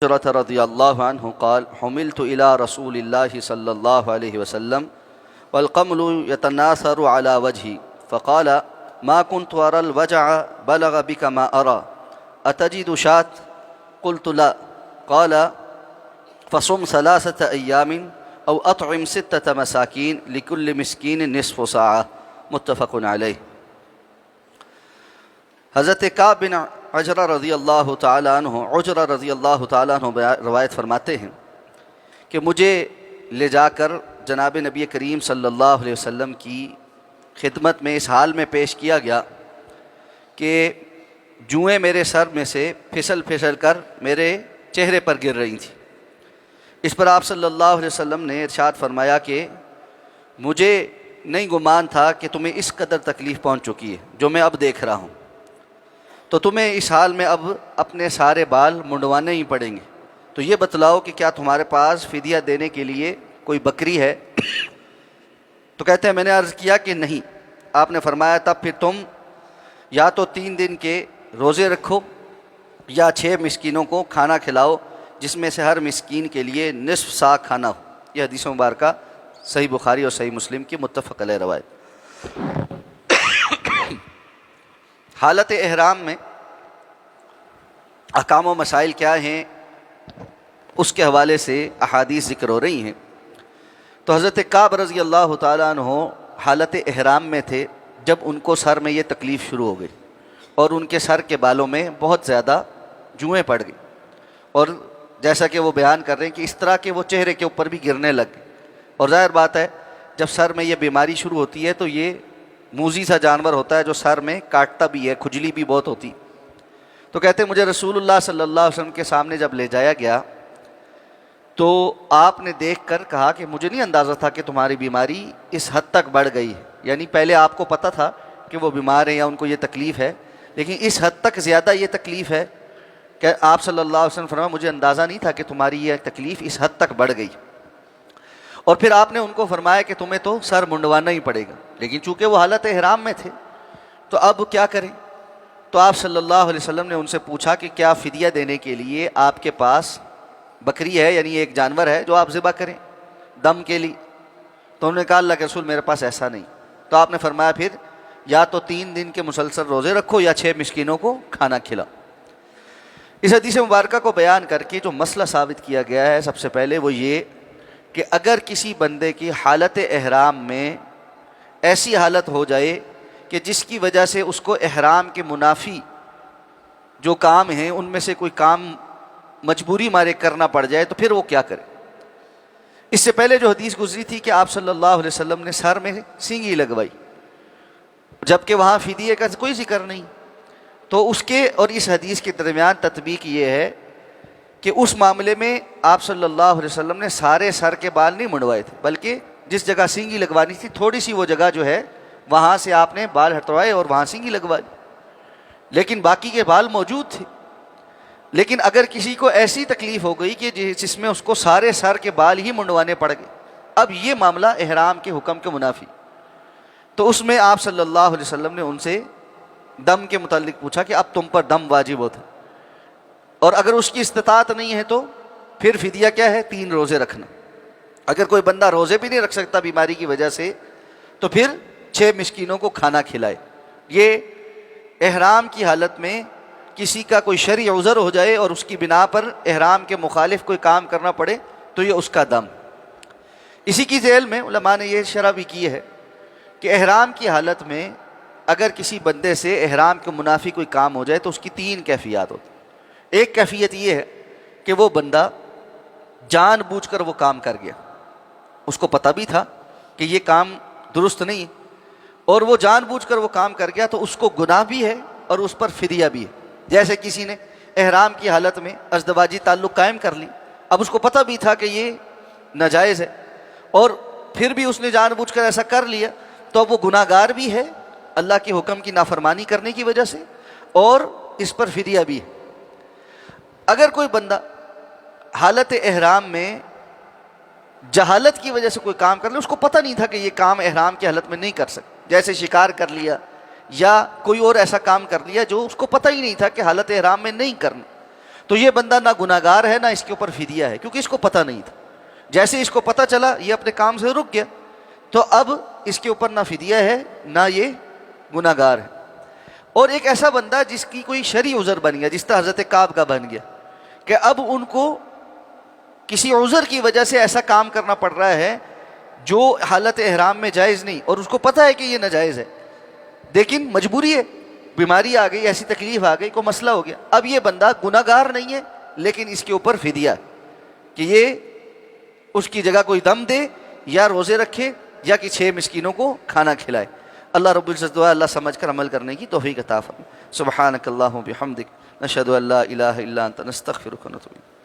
هريرة رضي الله عنه قال حملت إلى رسول الله صلى الله عليه وسلم والقمل يتناثر على وجهي فقال ما كنت أرى الوجع بلغ بك ما أرى أتجد شاة؟ قلت لا. قال فصم 3 أيام أو أطعم 6 مساكين لكل مسكين نصف ساعة. متفق علیہ۔ حضرت کعب بن عجرہ رضی اللہ تعالیٰ عنہ روایت فرماتے ہیں کہ مجھے لے جا کر جناب نبی کریم صلی اللہ علیہ وسلم کی خدمت میں اس حال میں پیش کیا گیا کہ جوئیں میرے سر میں سے پھسل پھسل کر میرے چہرے پر گر رہی تھیں۔ اس پر آپ صلی اللہ علیہ وسلم نے ارشاد فرمایا کہ مجھے نہیں گمان تھا کہ تمہیں اس قدر تکلیف پہنچ چکی ہے جو میں اب دیکھ رہا ہوں، تو تمہیں اس حال میں اب اپنے سارے بال منڈوانے ہی پڑیں گے، تو یہ بتلاؤ کہ کیا تمہارے پاس فدیہ دینے کے لیے کوئی بکری ہے؟ تو کہتے ہیں میں نے عرض کیا کہ نہیں۔ آپ نے فرمایا تب پھر تم یا تو 3 دن کے روزے رکھو یا 6 مسکینوں کو کھانا کھلاؤ جس میں سے ہر مسکین کے لیے نصف سا کھانا ہو۔ یہ حدیث مبارکہ صحیح بخاری اور صحیح مسلم کی متفق علیہ روایت۔ حالت احرام میں احکام و مسائل کیا ہیں اس کے حوالے سے احادیث ذکر ہو رہی ہیں۔ تو حضرت کعب رضی اللہ تعالیٰ عنہ حالت احرام میں تھے جب ان کو سر میں یہ تکلیف شروع ہو گئی اور ان کے سر کے بالوں میں بہت زیادہ جوئیں پڑ گئی، اور جیسا کہ وہ بیان کر رہے ہیں کہ اس طرح کہ وہ چہرے کے اوپر بھی گرنے لگ گئے۔ اور ظاہر بات ہے جب سر میں یہ بیماری شروع ہوتی ہے تو یہ موذی سا جانور ہوتا ہے جو سر میں کاٹتا بھی ہے، کھجلی بھی بہت ہوتی۔ تو کہتے ہیں مجھے رسول اللہ صلی اللہ علیہ وسلم کے سامنے جب لے جایا گیا تو آپ نے دیکھ کر کہا کہ مجھے نہیں اندازہ تھا کہ تمہاری بیماری اس حد تک بڑھ گئی ہے، یعنی پہلے آپ کو پتہ تھا کہ وہ بیمار ہیں یا ان کو یہ تکلیف ہے، لیکن اس حد تک زیادہ یہ تکلیف ہے کہ آپ صلی اللہ علیہ وسلم فرمایا مجھے اندازہ نہیں تھا کہ تمہاری یہ تکلیف اس حد تک بڑھ گئی۔ اور پھر آپ نے ان کو فرمایا کہ تمہیں تو سر منڈوانا ہی پڑے گا، لیکن چونکہ وہ حالت احرام میں تھے تو اب کیا کریں؟ تو آپ صلی اللہ علیہ وسلم نے ان سے پوچھا کہ کیا فدیہ دینے کے لیے آپ کے پاس بکری ہے، یعنی ایک جانور ہے جو آپ ذبح کریں دم کے لیے؟ تو انہوں نے کہا اللہ کے رسول میرے پاس ایسا نہیں۔ تو آپ نے فرمایا پھر یا تو 3 دن کے مسلسل روزے رکھو یا 6 مسکینوں کو کھانا کھلاؤ۔ اس حدیث مبارکہ کو بیان کر کے جو مسئلہ ثابت کیا گیا ہے سب سے پہلے وہ یہ کہ اگر کسی بندے کی حالت احرام میں ایسی حالت ہو جائے کہ جس کی وجہ سے اس کو احرام کے منافی جو کام ہیں ان میں سے کوئی کام مجبوری مارے کرنا پڑ جائے تو پھر وہ کیا کرے؟ اس سے پہلے جو حدیث گزری تھی کہ آپ صلی اللہ علیہ وسلم نے سر میں سینگی لگوائی جبکہ وہاں فدیے کا کوئی ذکر نہیں، تو اس کے اور اس حدیث کے درمیان تطبیق یہ ہے کہ اس معاملے میں آپ صلی اللہ علیہ وسلم نے سارے سر کے بال نہیں منڈوائے تھے، بلکہ جس جگہ سینگی لگوانی تھی تھوڑی سی وہ جگہ جو ہے وہاں سے آپ نے بال ہٹوائے اور وہاں سینگی لگوا لی، لیکن باقی کے بال موجود تھے۔ لیکن اگر کسی کو ایسی تکلیف ہو گئی کہ جس میں اس کو سارے سر کے بال ہی منڈوانے پڑ گئے، اب یہ معاملہ احرام کے حکم کے منافی، تو اس میں آپ صلی اللہ علیہ وسلم نے ان سے دم کے متعلق پوچھا کہ اب تم پر دم واجب ہوتا، اور اگر اس کی استطاعت نہیں ہے تو پھر فدیہ کیا ہے؟ 3 روزے رکھنا۔ اگر کوئی بندہ روزے بھی نہیں رکھ سکتا بیماری کی وجہ سے تو پھر 6 مسکینوں کو کھانا کھلائے۔ یہ احرام کی حالت میں کسی کا کوئی شرعی عذر ہو جائے اور اس کی بنا پر احرام کے مخالف کوئی کام کرنا پڑے تو یہ اس کا دم۔ اسی کی ذیل میں علماء نے یہ شرح بھی کی ہے کہ احرام کی حالت میں اگر کسی بندے سے احرام کے منافی کوئی کام ہو جائے تو اس کی 3 کیفیات ہوتی۔ ایک کیفیت یہ ہے کہ وہ بندہ جان بوجھ کر وہ کام کر گیا، اس کو پتہ بھی تھا کہ یہ کام درست نہیں اور وہ جان بوجھ کر وہ کام کر گیا تو اس کو گناہ بھی ہے اور اس پر فدیہ بھی ہے۔ جیسے کسی نے احرام کی حالت میں ازدواجی تعلق قائم کر لی، اب اس کو پتہ بھی تھا کہ یہ ناجائز ہے اور پھر بھی اس نے جان بوجھ کر ایسا کر لیا تو اب وہ گناہ گار بھی ہے اللہ کے حکم کی نافرمانی کرنے کی وجہ سے، اور اس پر فدیہ بھی ہے۔ اگر کوئی بندہ حالت احرام میں جہالت کی وجہ سے کوئی کام کر لے، اس کو پتہ نہیں تھا کہ یہ کام احرام کی حالت میں نہیں کر سکتا، جیسے شکار کر لیا یا کوئی اور ایسا کام کر لیا جو اس کو پتہ ہی نہیں تھا کہ حالت احرام میں نہیں کرنا، تو یہ بندہ نہ گناہ گار ہے نہ اس کے اوپر فدیہ ہے، کیونکہ اس کو پتہ نہیں تھا۔ جیسے اس کو پتہ چلا یہ اپنے کام سے رک گیا، تو اب اس کے اوپر نہ فدیہ ہے نہ یہ گناہ گار ہے۔ اور ایک ایسا بندہ جس کی کوئی شرعی عذر بن گیا، جس طرح حضرت کعب کا بن گیا کہ اب ان کو کسی عذر کی وجہ سے ایسا کام کرنا پڑ رہا ہے جو حالت احرام میں جائز نہیں، اور اس کو پتہ ہے کہ یہ ناجائز ہے، لیکن مجبوری ہے، بیماری آ گئی، ایسی تکلیف آ گئی، کوئی مسئلہ ہو گیا، اب یہ بندہ گناہ گار نہیں ہے لیکن اس کے اوپر فدیہ کہ یہ اس کی جگہ کوئی دم دے یا روزے رکھے یا کہ 6 مسکینوں کو کھانا کھلائے۔ اللہ رب العزت دعا اللہ سمجھ کر عمل کرنے کی توفیق عطا فرمائے۔ سبحانک اللہم بحمدک، نشہد ان لا الہ الا انت، نستغفرک ونتوب الیک۔